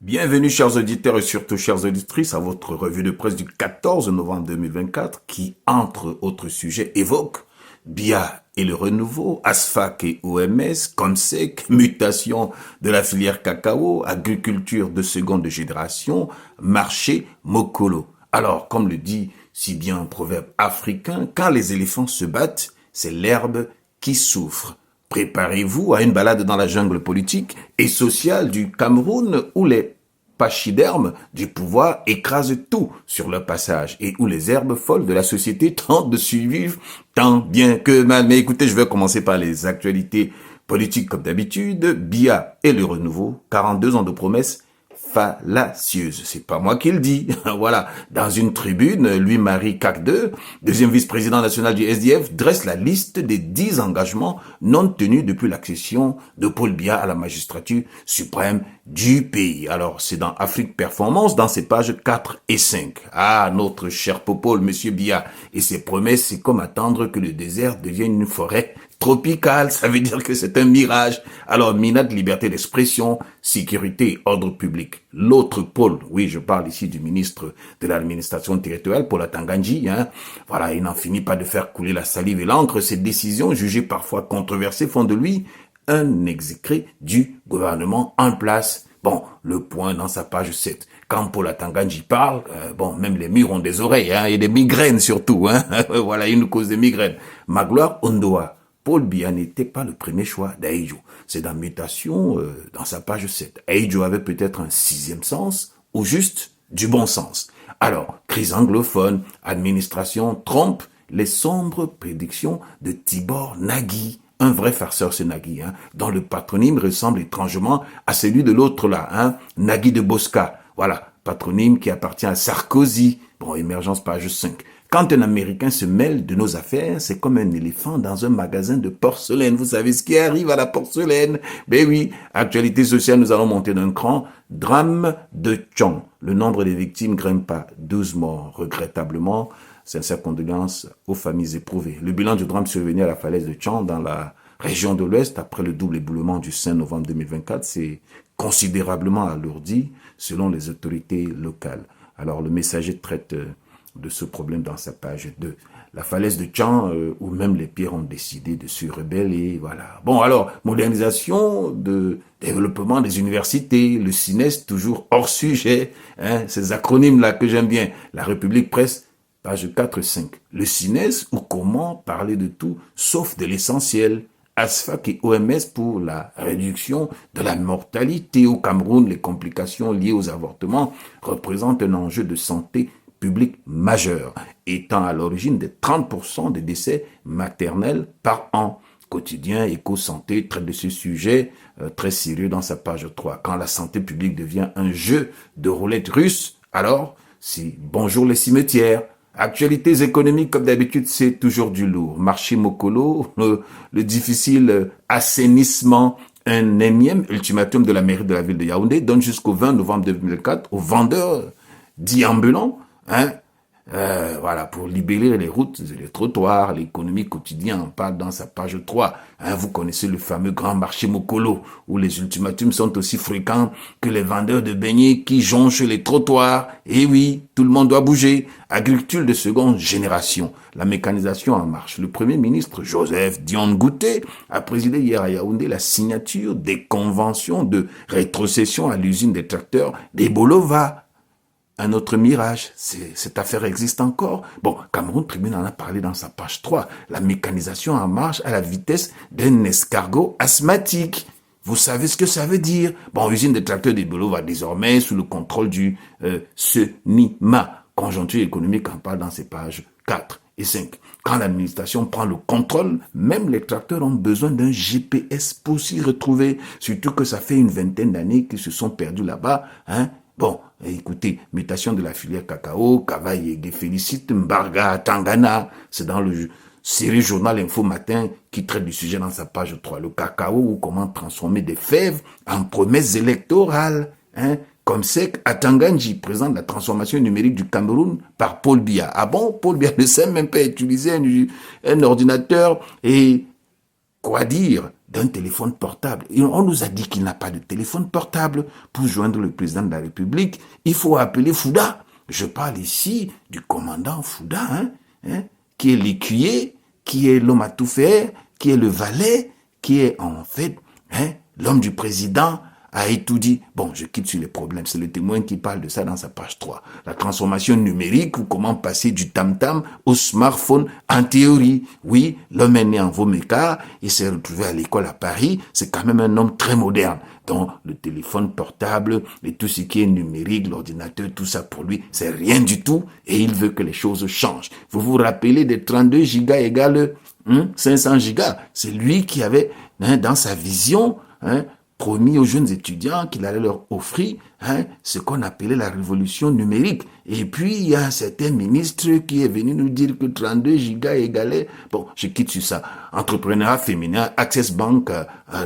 Bienvenue chers auditeurs et surtout chères auditrices à votre revue de presse du 14 novembre 2024 qui, entre autres sujets, évoque BIA et le renouveau, ASFAC et OMS, COMSEC, mutation de la filière cacao, agriculture de seconde génération, marché Mokolo. Alors, comme le dit si bien un proverbe africain, quand les éléphants se battent, c'est l'herbe qui souffre. Préparez-vous à une balade dans la jungle politique et sociale du Cameroun où les pachydermes du pouvoir écrasent tout sur leur passage et où les herbes folles de la société tentent de survivre tant bien que mal. Mais écoutez, je vais commencer par les actualités politiques comme d'habitude. BIA et le renouveau, 42 ans de promesses fallacieuse. C'est pas moi qui le dis. Voilà. Dans une tribune, Louis-Marie Cacdeux, deuxième vice-président national du SDF, dresse la liste des 10 engagements non tenus depuis l'accession de Paul Biya à la magistrature suprême du pays. Alors, c'est dans Afrique Performance, dans ses pages 4 et 5. Ah, notre cher Popol, monsieur Biya, et ses promesses, c'est comme attendre que le désert devienne une forêt tropicale, ça veut dire que c'est un mirage. Alors, minade, liberté d'expression, sécurité, ordre public. L'autre pôle, oui, je parle ici du ministre de l'administration territoriale, Paul Atanganji, voilà, il n'en finit pas de faire couler la salive et l'encre. Ces décisions, jugées parfois controversées, font de lui un exécré du gouvernement en place. Bon, le point dans sa page 7. Quand Paul Atanganji parle, même les murs ont des oreilles, et des migraines surtout, voilà, une cause de migraines. Magloire Ondoa. Paul Biya n'était pas le premier choix d'Aïdjo. C'est dans Mutation, dans sa page 7. Aïdjo avait peut-être un sixième sens, ou juste du bon sens. Alors, crise anglophone, administration trompe les sombres prédictions de Tibor Nagui. Un vrai farceur, ce Nagui, dont le patronyme ressemble étrangement à celui de l'autre là, Nagui de Bosca. Voilà, patronyme qui appartient à Sarkozy. Bon, émergence page 5. Quand un Américain se mêle de nos affaires, c'est comme un éléphant dans un magasin de porcelaine. Vous savez ce qui arrive à la porcelaine? Ben oui, actualité sociale, nous allons monter d'un cran. Drame de Tchon. Le nombre des victimes grimpe pas. 12 morts, regrettablement. Sincères condoléances aux familles éprouvées. Le bilan du drame survenu à la falaise de Tchon dans la région de l'Ouest, après le double éboulement du 5 novembre 2024, s'est considérablement alourdi selon les autorités locales. Alors, le messager traite de ce problème dans sa page 2. La falaise de Tchon, où même les pierres ont décidé de se rebeller, voilà. Bon, alors, modernisation, développement des universités, le CINES, toujours hors sujet, ces acronymes-là que j'aime bien. La République Presse, page 4-5. Le CINES, ou comment parler de tout, sauf de l'essentiel. ASFAC et OMS pour la réduction de la mortalité au Cameroun. Les complications liées aux avortements représentent un enjeu de santé public majeur, étant à l'origine de 30% des décès maternels par an. Quotidien Éco-Santé traite de ce sujet très sérieux dans sa page 3. Quand la santé publique devient un jeu de roulette russe, alors c'est bonjour les cimetières. Actualités économiques, comme d'habitude, c'est toujours du lourd. Marché Mokolo, le difficile assainissement, un énième ultimatum de la mairie de la ville de Yaoundé donne jusqu'au 20 novembre 2004 aux vendeurs dits ambulants, voilà, pour libérer les routes et les trottoirs, l'économie quotidienne, on parle dans sa page 3. Vous connaissez le fameux grand marché Mokolo, où les ultimatums sont aussi fréquents que les vendeurs de beignets qui jonchent les trottoirs. Et oui, tout le monde doit bouger. Agriculture de seconde génération, la mécanisation en marche. Le Premier ministre Joseph Dion Ngouté a présidé hier à Yaoundé la signature des conventions de rétrocession à l'usine des tracteurs des Bolova. Un autre mirage, cette affaire existe encore. Bon, Cameroun Tribune en a parlé dans sa page 3. La mécanisation en marche à la vitesse d'un escargot asthmatique. Vous savez ce que ça veut dire? Bon, usine de tracteurs des Bolo va désormais sous le contrôle du CENIMA. Conjoncture économique en parle dans ses pages 4 et 5. Quand l'administration prend le contrôle, même les tracteurs ont besoin d'un GPS pour s'y retrouver. Surtout que ça fait une vingtaine d'années qu'ils se sont perdus là-bas, Bon, écoutez, mutation de la filière cacao, Kavaye félicite Mbarga Tangana, c'est dans le série Journal Info Matin qui traite du sujet dans sa page 3. Le cacao ou comment transformer des fèves en promesses électorales, Comme c'est Atanganji présente la transformation numérique du Cameroun par Paul Biya. Ah bon, Paul Biya ne sait même pas utiliser un ordinateur et quoi dire d'un téléphone portable. Et on nous a dit qu'il n'a pas de téléphone portable. Pour joindre le président de la République, il faut appeler Fouda. Je parle ici du commandant Fouda, qui est l'écuyer, qui est l'homme à tout faire, qui est le valet, qui est en fait l'homme du président, a étudié. Bon, je quitte sur les problèmes. C'est le Témoin qui parle de ça dans sa page 3. La transformation numérique ou comment passer du tam-tam au smartphone en théorie. Oui, l'homme est né en Vauméca, il s'est retrouvé à l'école à Paris. C'est quand même un homme très moderne. Donc, le téléphone portable et tout ce qui est numérique, l'ordinateur, tout ça pour lui, c'est rien du tout et il veut que les choses changent. Vous vous rappelez des 32 gigas égale 500 gigas. C'est lui qui avait, dans sa vision, promis aux jeunes étudiants qu'il allait leur offrir ce qu'on appelait la révolution numérique. Et puis, il y a un certain ministre qui est venu nous dire que 32 gigas égalait... Bon, je quitte sur ça. Entrepreneuriat féminin, Access Bank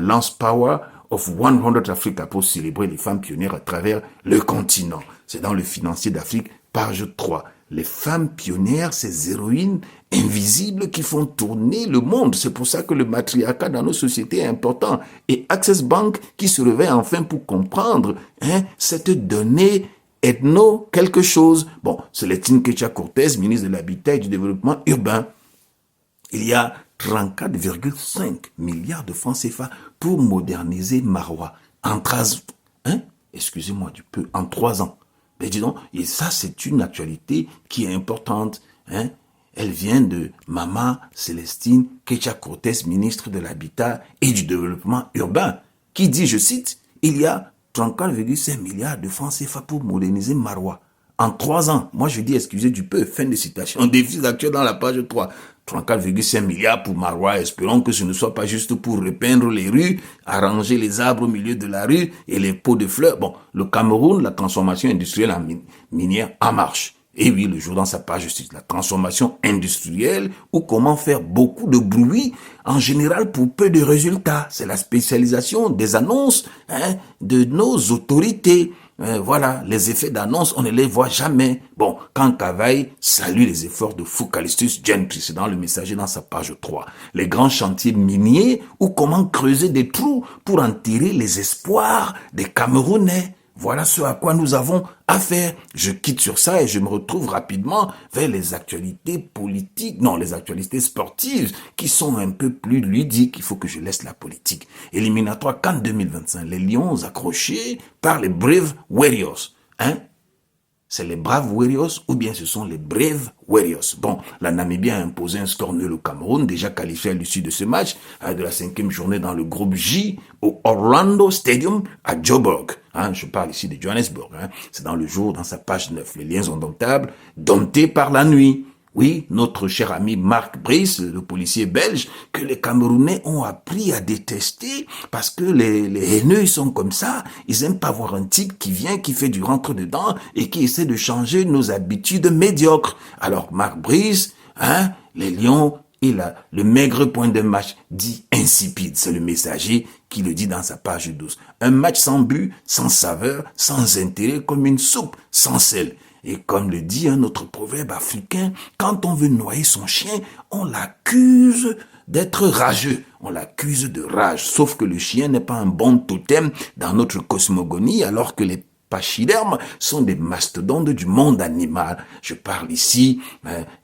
lance Power of 100 Africa pour célébrer les femmes pionnières à travers le continent. C'est dans le Financier d'Afrique, page 3. Les femmes pionnières, ces héroïnes invisibles qui font tourner le monde. C'est pour ça que le matriarcat dans nos sociétés est important. Et Access Bank qui se réveille enfin pour comprendre cette donnée ethno quelque chose. Bon, Célestine Ketia-Cortez, ministre de l'Habitat et du Développement urbain. Il y a 34,5 milliards de francs CFA pour moderniser Marois. En 3 ans. Mais dis donc, et ça c'est une actualité qui est importante. Elle vient de Maman Célestine Ketia-Cortez, ministre de l'Habitat et du Développement urbain, qui dit, je cite, il y a 34,5 milliards de francs CFA pour moderniser Marois. En 3 ans, moi je dis excusez du peu, fin de citation, déficit actuel dans la page 3. 34,5 milliards pour Marois, espérons que ce ne soit pas juste pour repeindre les rues, arranger les arbres au milieu de la rue et les pots de fleurs. Bon, le Cameroun, la transformation industrielle en minière en marche. Et oui, le jour dans sa page, la transformation industrielle ou comment faire beaucoup de bruit en général pour peu de résultats. C'est la spécialisation des annonces de nos autorités. Voilà, les effets d'annonce, on ne les voit jamais. Bon, quand Cavaille salue les efforts de Focalistus Gentry, c'est dans le Messager dans sa page 3. Les grands chantiers miniers ou comment creuser des trous pour enterrer les espoirs des Camerounais. Voilà ce à quoi nous avons affaire. Je quitte sur ça et je me retrouve rapidement vers les actualités politiques, non, les actualités sportives qui sont un peu plus ludiques. Il faut que je laisse la politique. Éliminatoire CAN 2025. Les Lions accrochés par les Brave Warriors. C'est les Braves Warriors ou bien ce sont les Brave Warriors. Bon, la Namibie a imposé un score nul au Cameroun, déjà qualifié à l'issue de ce match, de la 5e journée dans le groupe J au Orlando Stadium à Joburg. Je parle ici de Johannesburg. C'est dans le jour, dans sa page 9. Les liens indomptables, domptés par la nuit. Oui, notre cher ami Marc Brice, le policier belge, que les Camerounais ont appris à détester parce que les haineux, ils sont comme ça. Ils aiment pas voir un type qui vient, qui fait du rentre-dedans et qui essaie de changer nos habitudes médiocres. Alors, Marc Brice, les Lions et le maigre point de match dit insipide. C'est le Messager qui le dit dans sa page 12. Un match sans but, sans saveur, sans intérêt, comme une soupe sans sel. Et comme le dit un autre proverbe africain, quand on veut noyer son chien, on l'accuse d'être rageux. On l'accuse de rage. Sauf que le chien n'est pas un bon totem dans notre cosmogonie, alors que les pachydermes sont des mastodontes du monde animal. Je parle ici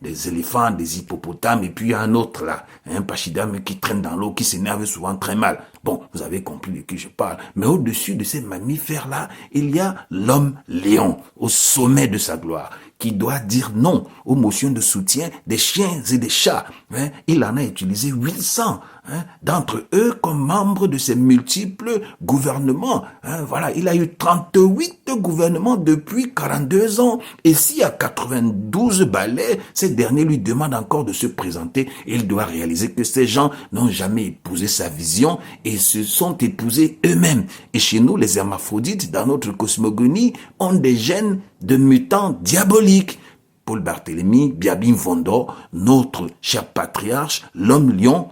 des éléphants, des hippopotames, et puis il y a un autre là, un pachyderme qui traîne dans l'eau, qui s'énerve souvent très mal. Bon, vous avez compris de qui je parle. Mais au-dessus de ces mammifères-là, il y a l'homme lion, au sommet de sa gloire, qui doit dire non aux motions de soutien des chiens et des chats. Il en a utilisé 800 d'entre eux comme membres de ses multiples gouvernements. Voilà, il a eu 38 gouvernements depuis 42 ans. Et s'il y a 92 balais, ces derniers lui demandent encore de se présenter. Il doit réaliser que ces gens n'ont jamais épousé sa vision et se sont épousés eux-mêmes. Et chez nous, les hermaphrodites, dans notre cosmogonie, ont des gènes de mutants diaboliques. Paul Barthélemy, Biabim Fondo, notre cher patriarche, l'homme lion,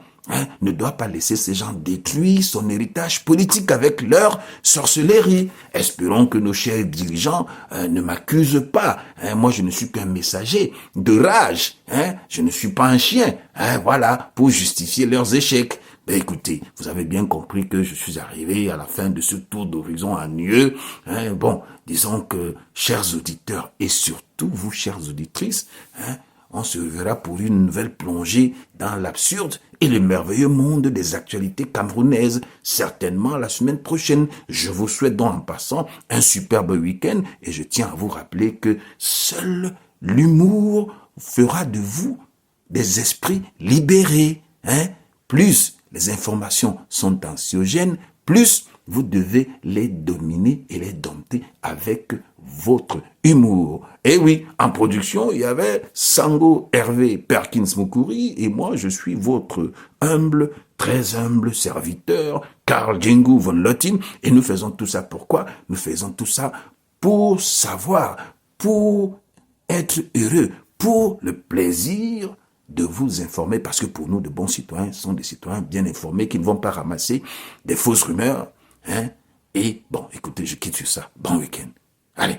ne doit pas laisser ces gens détruire son héritage politique avec leur sorcellerie. Espérons que nos chers dirigeants ne m'accusent pas. Moi, je ne suis qu'un messager de rage. Je ne suis pas un chien. Voilà, pour justifier leurs échecs. Ben écoutez, vous avez bien compris que je suis arrivé à la fin de ce tour d'horizon annueux. Hein, bon, disons que, chers auditeurs et surtout vous, chères auditrices, hein, on se verra pour une nouvelle plongée dans l'absurde et le merveilleux monde des actualités camerounaises, certainement la semaine prochaine. Je vous souhaite donc en passant un superbe week-end et je tiens à vous rappeler que seul l'humour fera de vous des esprits libérés. Hein? Plus les informations sont anxiogènes, plus vous devez les dominer et les dompter avec votre humour. Et oui, en production, il y avait Sango Hervé Perkins Moukouri et moi, je suis votre humble, très humble serviteur, Karl Djingou von Lotin. Et nous faisons tout ça pourquoi? Nous faisons tout ça pour savoir, pour être heureux, pour le plaisir de vous informer, parce que pour nous, de bons citoyens sont des citoyens bien informés qui ne vont pas ramasser des fausses rumeurs. Hein? Et bon, écoutez, je quitte sur ça. Bon week-end. Allez.